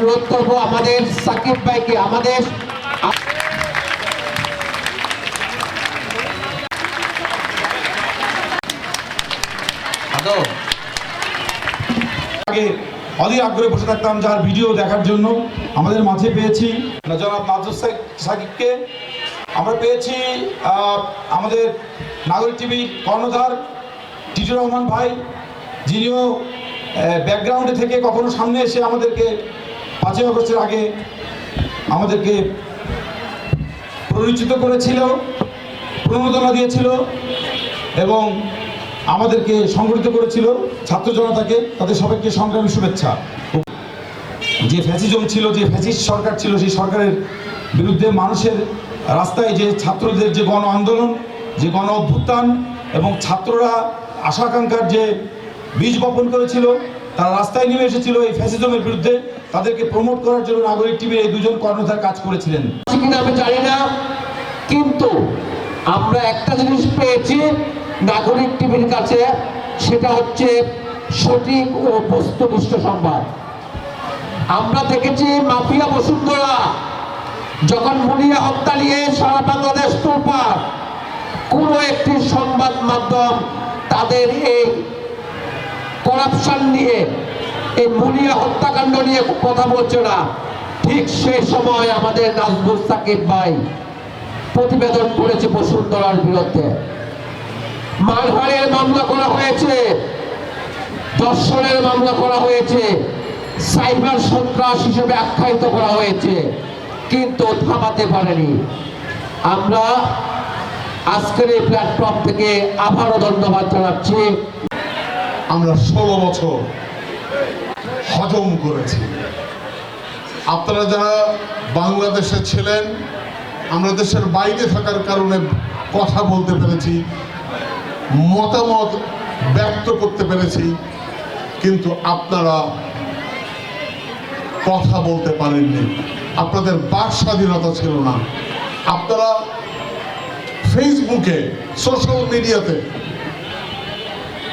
অনুরোধ করব আমাদের সাকিব ভাইকে আমাদের আগে অধীর আগ্রহে বসে থাকতাম যার ভিডিও দেখার জন্য আমাদের মাঝে পেয়েছি জনাব নাজর সাকিবকে। আমরা পেয়েছি আমাদের নাগরিক টিভির কর্ণধার টিটুর রহমান ভাই, যিনিও ব্যাকগ্রাউন্ডে থেকে কখনো সামনে এসে আমাদেরকে 5ই আগস্টের আগে আমাদেরকে পরিচিত করেছিল, প্রণোদনা দিয়েছিল এবং আমাদেরকে সংগঠিত করেছিল ছাত্র জনতাকে। তাদের সবাইকে সংগ্রামী শুভেচ্ছা। যে ফ্যাসিজম ছিল, যে ফ্যাসিস্ট সরকার ছিল, সেই সরকারের বিরুদ্ধে মানুষের রাস্তায় যে ছাত্রদের যে গণ আন্দোলন, যে গণ অভ্যুত্থান এবং ছাত্ররা আশা আকাঙ্ক্ষার যে বীজ বপন করেছিল, তারা রাস্তায় নেমে এসেছিল এই ফ্যাসিজমের বিরুদ্ধে। তাদেরকে প্রমোট করার জন্য নাগরিক টিভির এই দুজন কর্ণধার কাজ করেছিলেন। আমি জানি না, কিন্তু আমরা একটা জিনিস পেয়েছি নাগরিক টিভির কাছে, সেটা হচ্ছে সঠিক ও বস্তুনিষ্ঠ সংবাদ। আমরা দেখেছি মাফিয়া বসুন্ধরা যখন মুনিয়া হত্যা নিয়ে সারা বাংলাদেশ তোলপাড়, কোনো একটি সংবাদ মাধ্যম তাদের এই করাপশন নিয়ে, এই মুনিয়া হত্যাকাণ্ড নিয়ে কথা বলছে না। ঠিক সেই সময় আমাদের নাজমুল সাকিব ভাই প্রতিবেদন করেছে বসুন্ধরার বিরুদ্ধে। মারহারের মামলা করা হয়েছে, ধর্ষণের মামলা করা হয়েছে, সাইবার সন্ত্রাস হিসেবে আখ্যায়িত করা হয়েছে, কিন্তু থামাতে পারেনি। আমরা আজকের এই প্ল্যাটফর্ম থেকে আবারও ধন্যবাদ জানাচ্ছি। আমরা 16 বছর হজম করেছি। আপনারা যারা বাংলাদেশে ছিলেন, আমরা দেশের বাইরে থাকার কারণে কথা বলতে পেরেছি, মতামত ব্যক্ত করতে পেরেছি, কিন্তু আপনারা কথা বলতে পারেননি। আপনাদের বাক স্বাধীনতা ছিল না। আপনারা ফেসবুকে, সোশ্যাল মিডিয়াতে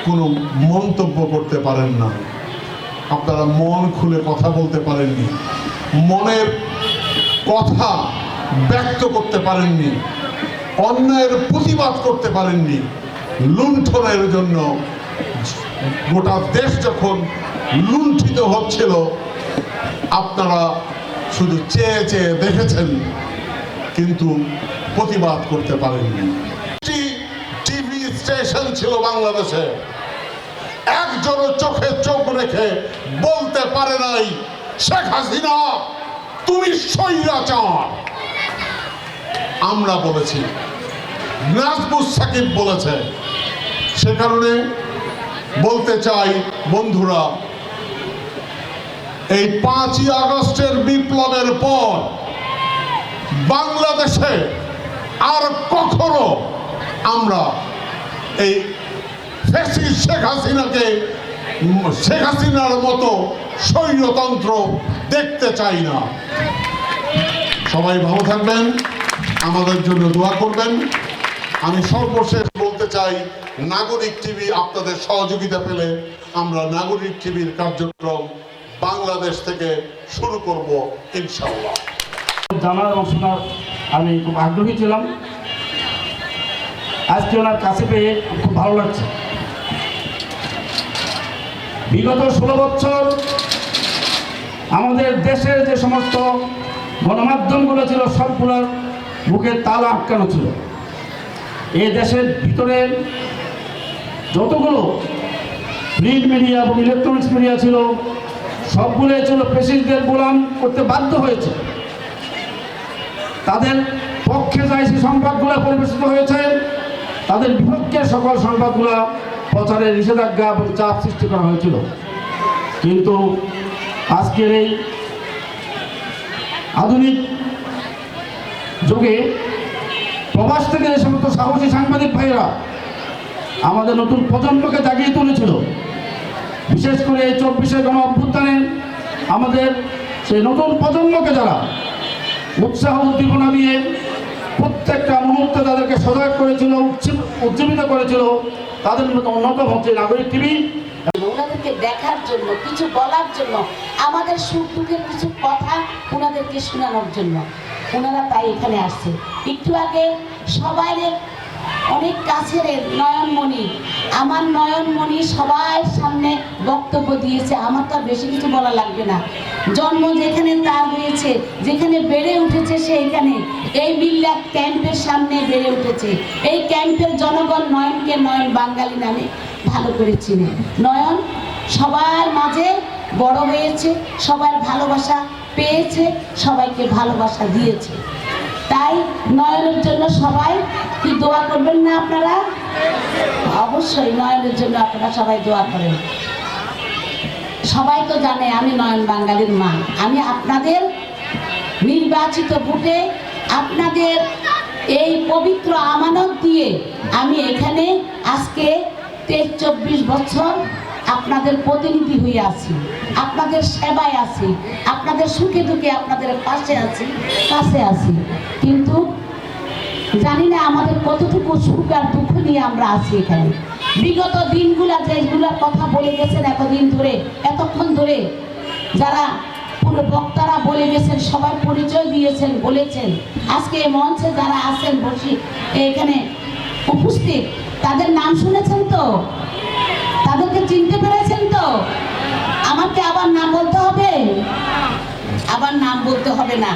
কোনো মন্তব্য করতে পারেন না। আপনারা মন খুলে কথা বলতে পারেননি, মনের কথা ব্যক্ত করতে পারেননি, অন্যায়ের প্রতিবাদ করতে পারেননি। লুণ্ঠনের জন্য গোটা দেশ যখন লুণ্ঠিত হচ্ছিল, আপনারা শুধু চেয়ে চেয়ে দেখেছেন, কিন্তু প্রতিবাদ করতে পারেননি। টিভি স্টেশন ছিল বাংলাদেশে, একজনও চোখে চোখ রেখে বলতে পারে নাই শেখ হাসিনা তুমি স্বৈরাচার। আমরা বলেছি, নাজমুল সাকিব বলেছে। সে কারণে বলতে চাই বন্ধুরা, এই 5ই আগস্টের বিপ্লবের পর বাংলাদেশে আর কখনো আমরা এই ফ্যাসিস্ট শেখ হাসিনার মতো স্বৈরতন্ত্র দেখতে চাই না। সবাই ভালো থাকবেন, আমাদের জন্য দোয়া করবেন। আমি সর্বশেষ বলতে চাই, নাগরিক টিভি আপনাদের সহযোগিতা পেলে আমরা নাগরিক টিভির কার্যক্রম বাংলাদেশ থেকে শুরু করব ইনশাআল্লাহ। জানার এবং শোনার আমি খুব আগ্রহী ছিলাম। আজকে ওনার কাছে পেয়ে খুব ভালো লাগছে। বিগত 16 বছর আমাদের দেশের যে সমস্ত গণমাধ্যমগুলো ছিল, সবগুলোর মুখে তালা আটকানো ছিল। এই দেশের ভিতরে যতগুলো প্রিন্ট মিডিয়া এবং ইলেকট্রনিক্স মিডিয়া ছিল, সবগুলোই ছিল ফ্যাসিস্টদের গোলাম করতে বাধ্য হয়েছে। তাদের পক্ষে যায় সেই সংবাদগুলো পরিবেশিত হয়েছে, তাদের বিপক্ষে সকল সংবাদগুলো প্রচারের নিষেধাজ্ঞা এবং চাপ সৃষ্টি করা হয়েছিল। কিন্তু আজকের এই আধুনিক যুগে প্রবাস থেকে যে সমস্ত সাহসী সাংবাদিক ভাইরা আমাদের নতুন প্রজন্মকে জাগিয়ে তুলেছিল, বিশেষ করে এই 24শে গণ অভ্যুত্থানে আমাদের সেই নতুন প্রজন্মকে যারা উৎসাহ উদ্দীপনা দিয়ে প্রত্যেকটা মুহূর্তে তাদেরকে সজাগ করেছিল, উজ্জীবিত করেছিল, তাদের মতো অন্যতম হচ্ছে নাগরিক টিভি। ওনাদেরকে দেখার জন্য, কিছু বলার জন্য, আমাদের সুখ দুঃখের কিছু কথা ওনাদেরকে শোনানোর জন্য ওনারা তাই এখানে আসছে। একটু আগে সবাই অনেক কাছের নয়নমণি, আমার নয়নমণি সবার সামনে বক্তব্য দিয়েছে। আমার তো আর বেশি কিছু বলা লাগবে না। জন্ম যেখানে তার হয়েছে, যেখানে বেড়ে উঠেছে সেইখানে, এই মিল্লাত ক্যাম্পের সামনে বেড়ে উঠেছে। এই ক্যাম্পের জনগণ নয়নকে নয়ন বাঙালি নামে ভালো করে চিনে। নয়ন সবার মাঝে বড় হয়েছে, সবার ভালোবাসা পেয়েছে, সবাইকে ভালোবাসা দিয়েছে। তাই নয়নের জন্য সবাই কি দোয়া করবেন না আপনারা? অবশ্যই নয়নের জন্য আপনারা সবাই দোয়া করেন। সবাই তো জানে আমি নয়ন বাঙালির মা। আমি আপনাদের নির্বাচিত ভোটে, আপনাদের এই পবিত্র আমানত দিয়ে আমি এখানে আজকে 23-24 বছর আপনাদের প্রতিনিধি হয়ে আছি, আপনাদের সেবায় আছি, আপনাদের সুখে দুঃখে আপনাদের পাশে আছি, কাছে আছি। কিন্তু জানি না আমাদের কতটুকু সুখ আর দুঃখ নিয়ে আমরা আছি এখানে। বিগত দিনগুলা যেগুলার কথা বলে গেছেন এতক্ষণ ধরে যারা পুরো বক্তারা বলে গেছেন, সবাই পরিচয় দিয়েছেন, বলেছেন। আজকে এই মঞ্চে যারা আছেন বসি এখানে উপস্থিত, তাদের নাম শুনেছেন তো? তাদেরকে চিনতে পেরেছেন তো? আমাকে আবার নাম বলতে হবে? আবার নাম বলতে হবে না।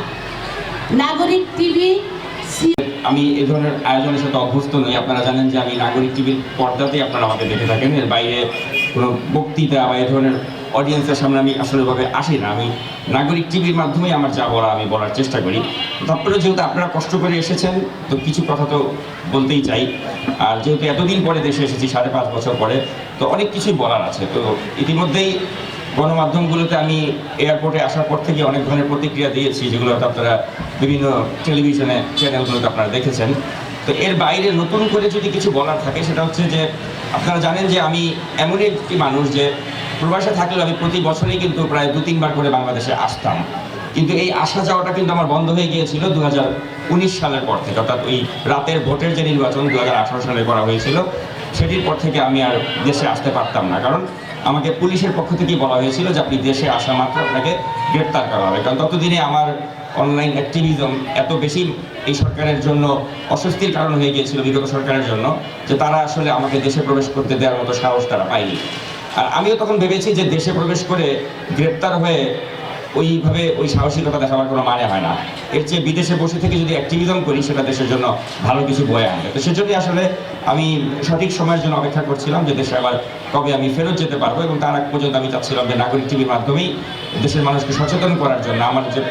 নাগরিক টিভি। আমি এই ধরনের আয়োজনের সাথে অভ্যস্ত নই। আপনারা জানেন যে আমি নাগরিক টিভির পর্দাতেই আপনারা আমাকে দেখে থাকেন। এর বাইরে কোনো বক্তৃতা বা এই ধরনের অডিয়েন্সের সামনে আমি আসলেভাবে আসি না। আমি নাগরিক টিভির মাধ্যমেই আমার যা বলা আমি বলার চেষ্টা করি। তারপরে যেহেতু আপনারা কষ্ট করে এসেছেন, তো কিছু কথা তো বলতেই চাই। আর যেহেতু এতদিন পরে দেশে এসেছি, 5.5 বছর পরে, তো অনেক কিছুই বলার আছে। তো ইতিমধ্যেই গণমাধ্যমগুলোতে আমি এয়ারপোর্টে আসার পর থেকে অনেক ধরনের প্রতিক্রিয়া দিয়েছি, যেগুলো হয়তো আপনারা বিভিন্ন টেলিভিশনে চ্যানেলগুলোতে আপনারা দেখেছেন। তো এর বাইরে নতুন করে যদি কিছু বলার থাকে, সেটা হচ্ছে যে আপনারা জানেন যে আমি এমনই একটি মানুষ যে প্রবাসে থাকলেও আমি প্রতি বছরেই কিন্তু প্রায় 2-3 বার করে বাংলাদেশে আসতাম। কিন্তু এই আসা যাওয়াটা কিন্তু আমার বন্ধ হয়ে গিয়েছিল 2019 সালের পর থেকে, অর্থাৎ ওই রাতের ভোটের যে নির্বাচন 2018 সালে করা হয়েছিল, সেটির পর থেকে আমি আর দেশে আসতে পারতাম না। কারণ আমাকে পুলিশের পক্ষ থেকেই বলা হয়েছিল যে আপনি দেশে আসা মাত্র আপনাকে গ্রেপ্তার করা হবে। কারণ ততদিনে আমার অনলাইন অ্যাক্টিভিজম এত বেশি এই সরকারের জন্য অস্বস্তির কারণ হয়ে গিয়েছিল, বিগত সরকারের জন্য, যে তারা আসলে আমাকে দেশে প্রবেশ করতে দেওয়ার মতো সাহস তারা পায়নি। আর আমিও তখন ভেবেছি যে দেশে প্রবেশ করে গ্রেপ্তার হয়ে ওইভাবে ওই সাহসিকতা দেখাবার কোনো মানে হয় না। এর চেয়ে বিদেশে বসে থেকে যদি অ্যাক্টিভিজম করি, সেটা দেশের জন্য ভালো কিছু বয়ে আনবে। তো সেজন্যই আসলে আমি সঠিক সময়ের জন্য অপেক্ষা করছিলাম যে দেশে আবার কবে আমি ফেরত যেতে পারবো, এবং তার আগ পর্যন্ত আমি চাচ্ছিলাম যে নাগরিক টিভির মাধ্যমেই দেশের মানুষকে সচেতন করার জন্য আমার যে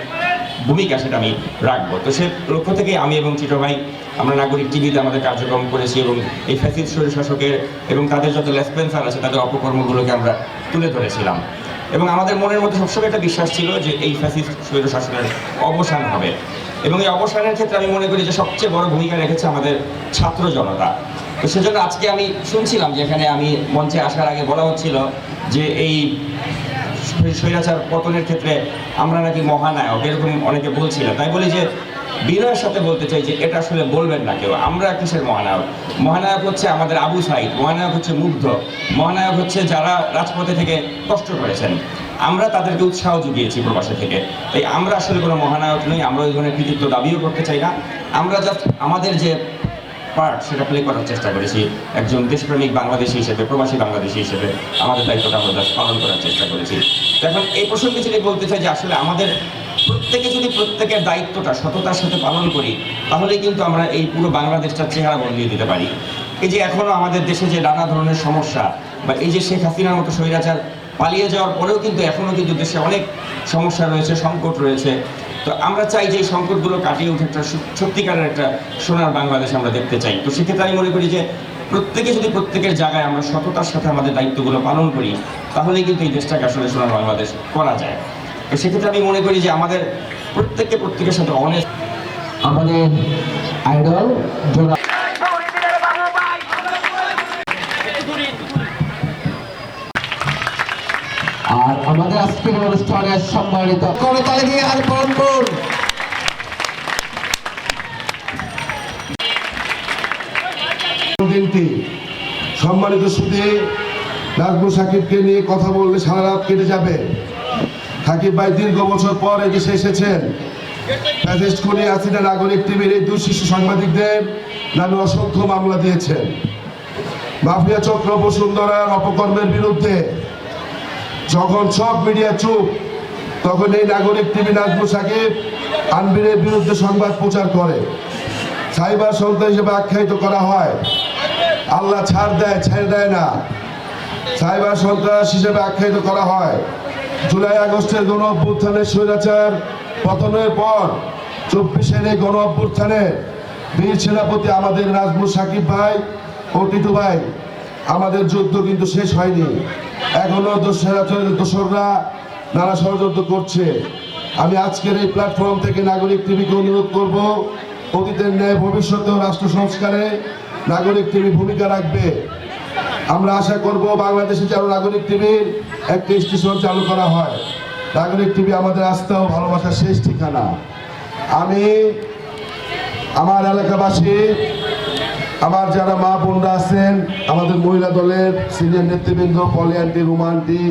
ভূমিকা সেটা আমি রাখবো। তো সে লক্ষ্য থেকে আমি এবং চিটো ভাই আমরা নাগরিক টিভিতে আমাদের কার্যক্রম করেছি, এবং এই ফ্যাসিস্ট স্বৈরশাসকের এবং তাদের যত লেসপেন্সার আছে তাদের অপকর্মগুলোকে আমরা তুলে ধরেছিলাম। এবং আমাদের মনের মধ্যে সবসময় একটা বিশ্বাস ছিল যে এই ফ্যাসিস্ট স্বৈরশাসনের অবসান হবে। এবং এই অবসানের ক্ষেত্রে আমি মনে করি যে সবচেয়ে বড় ভূমিকা রেখেছে আমাদের ছাত্র জনতা। তো সেজন্য আজকে আমি শুনছিলাম যে এখানে আমি মঞ্চে আসার আগে বলা হচ্ছিল যে এই স্বৈরাচার পতনের ক্ষেত্রে আমরা নাকি মহানায়ক, এরকম অনেকে বলছিল। তাই বলি যে বিনয়ের সাথে বলতে চাই যে এটা আসলে বলবেন না কেউ। আমরা কিসের মহানায়ক? মহানায়ক হচ্ছে আমাদের আবু সাইদ, মহানায়ক হচ্ছে মুগ্ধ, মহানায়ক হচ্ছে যারা রাজপথে থেকে কষ্ট করেছেন। আমরা তাদেরকে উৎসাহ জুগিয়েছি প্রবাসে থেকে। তাই আমরা আসলে কোনো মহানায়ক নই, আমরা ওই ধরনের কৃতিত্ব দাবিও করতে চাই না। আমরা জাস্ট আমাদের যে পার্ট সেটা প্লে করার চেষ্টা করেছি। একজন দেশপ্রেমিক বাংলাদেশি হিসেবে, প্রবাসী বাংলাদেশি হিসেবে আমাদের দায়িত্বটা আমরা জাস্ট পালন করার চেষ্টা করেছি। এখন এই প্রসঙ্গে যদি বলতে চাই যে আসলে আমাদের প্রত্যেকে যদি প্রত্যেকের দায়িত্বটা সততার সাথে পালন করি, তাহলে কিন্তু আমরা এই পুরো বাংলাদেশটার চেহারা বদলিয়ে দিতে পারি। এই যে এখনও আমাদের দেশে যে নানা ধরনের সমস্যা, বা এই যে শেখ হাসিনার মতো স্বৈরাচার পালিয়ে যাওয়ার পরেও কিন্তু এখনও কিন্তু দেশে অনেক সমস্যা রয়েছে, সংকট রয়েছে। তো আমরা চাই যে এই সংকটগুলো কাটিয়ে উঠে একটা সত্যিকারের একটা সোনার বাংলাদেশ আমরা দেখতে চাই। তো সেক্ষেত্রে আমি মনে করি যে প্রত্যেকে যদি প্রত্যেকের জায়গায় আমরা সততার সাথে আমাদের দায়িত্বগুলো পালন করি, তাহলেই কিন্তু এই দেশটাকে আসলে সোনার বাংলাদেশ করা যায়। তো সেক্ষেত্রে আমি মনে করি যে আমাদের প্রত্যেকের সাথে অনেস্ট আমাদের আইডল জোড়া আর আমাদের আজকের অনুষ্ঠানের সম্মানিত করতালি দিয়ে আর বন্ধুর দিনটি সম্মানিত সুধী নাজমুল সাকিবকে নিয়ে কথা বললে সারা রাত কেটে যাবে। সাকিব ভাই দীর্ঘ বছর পর এদেশে এসেছেন। ফ্যাসিস্ট খুনি হাসিনা নাগরিক টিভির এই দুই শীর্ষ সাংবাদিকদের নামে অসংখ্য মামলা দিয়েছেন। মাফিয়া চক্র বসুন্ধরার অপকর্মের বিরুদ্ধে যখন সব মিডিয়া চুপ, তখন এই নাগরিক টিভি নাজমুল সাকিব আনবিরের বিরুদ্ধে সংবাদ প্রচার করে। সাইবার সন্ত্রাস হিসেবে আখ্যায়িত করা হয়। আল্লাহ ছাড় দেয়, ছেড়ে দেয় না। সাইবার সন্ত্রাস হিসেবে আখ্যায়িত করা হয়। জুলাই আগস্টের গণ অভ্যুত্থানের স্বৈরাচার পতনের পর 24-এর এই গণ অভ্যুত্থানে বীর সেনাপতি আমাদের নাজমুল সাকিব ভাই ও টিটু ভাই, আমাদের যুদ্ধ কিন্তু শেষ হয়নি। এখনো দোসররা নানা ষড়যন্ত্র করছে। আমি আজকের এই প্ল্যাটফর্ম থেকে নাগরিক টিভিকে অনুরোধ করব, অতীতের ন্যায় ভবিষ্যতেও রাষ্ট্র সংস্কারে নাগরিক টিভি ভূমিকা রাখবে। আমরা আশা করব বাংলাদেশে যেন নাগরিক টিভির একটা স্টেশন চালু করা হয়। নাগরিক টিভি আমাদের আস্থা ও ভালোবাসার শেষ ঠিকানা। আমি আমার এলাকাবাসী, আমার যারা মা বোনরা আছেন, আমাদের মহিলা দলের সিনিয়র নেতৃবৃন্দ, পলি আন্টি, রুমা আন্টি,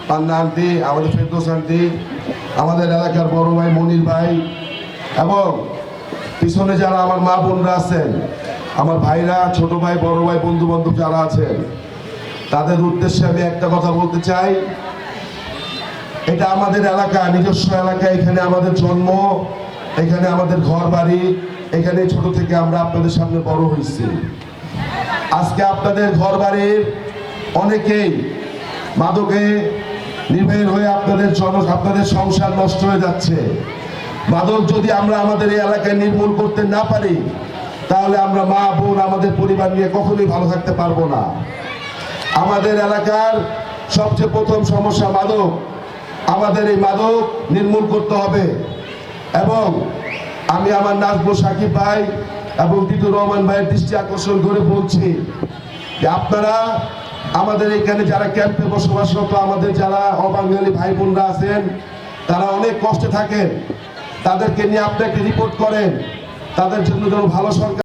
পান্না আন্টি, আমাদের ফেরদৌস আন্টি, আমাদের এলাকার বড় ভাই মনির ভাই, এবং পিছনে যারা আমার মা বোনরা আছেন, আমার ভাইরা, ছোট ভাই, বড় ভাই, বন্ধু বান্ধব যারা আছেন, তাদের উদ্দেশ্যে আমি একটা কথা বলতে চাই। এটা আমাদের এলাকা, নিজস্ব এলাকা। এখানে আমাদের জন্ম, এখানে আমাদের ঘর বাড়ি, এখানে ছোট থেকে আমরা আপনাদের সামনে বড় হয়েছি। আজকে আপনাদের ঘর বাড়ির অনেকেই মাদকে নির্ভর হয়ে আপনাদের সংসার নষ্ট হয়ে যাচ্ছে। মাদক যদি আমরা আমাদের এই এলাকায় নির্মূল করতে না পারি, তাহলে আমরা মা বোন, আমাদের পরিবার নিয়ে কখনোই ভালো থাকতে পারবো না। আমাদের এলাকার সবচেয়ে প্রথম সমস্যা মাদক। আমাদের এই মাদক নির্মূল করতে হবে। এবং আমি আমার নাজমুল সাকিব ভাই এবং টিটুর রহমান ভাইয়ের দৃষ্টি আকর্ষণ করে বলছি যে আপনারা আমাদের এখানে যারা ক্যাম্পে বসবাসরত, আমাদের যারা অবাঙালি ভাই বোনরা আছেন, তারা অনেক কষ্টে থাকেন। তাদেরকে নিয়ে আপনি একটা রিপোর্ট করেন, তাদের জন্য যেন ভালো সরকার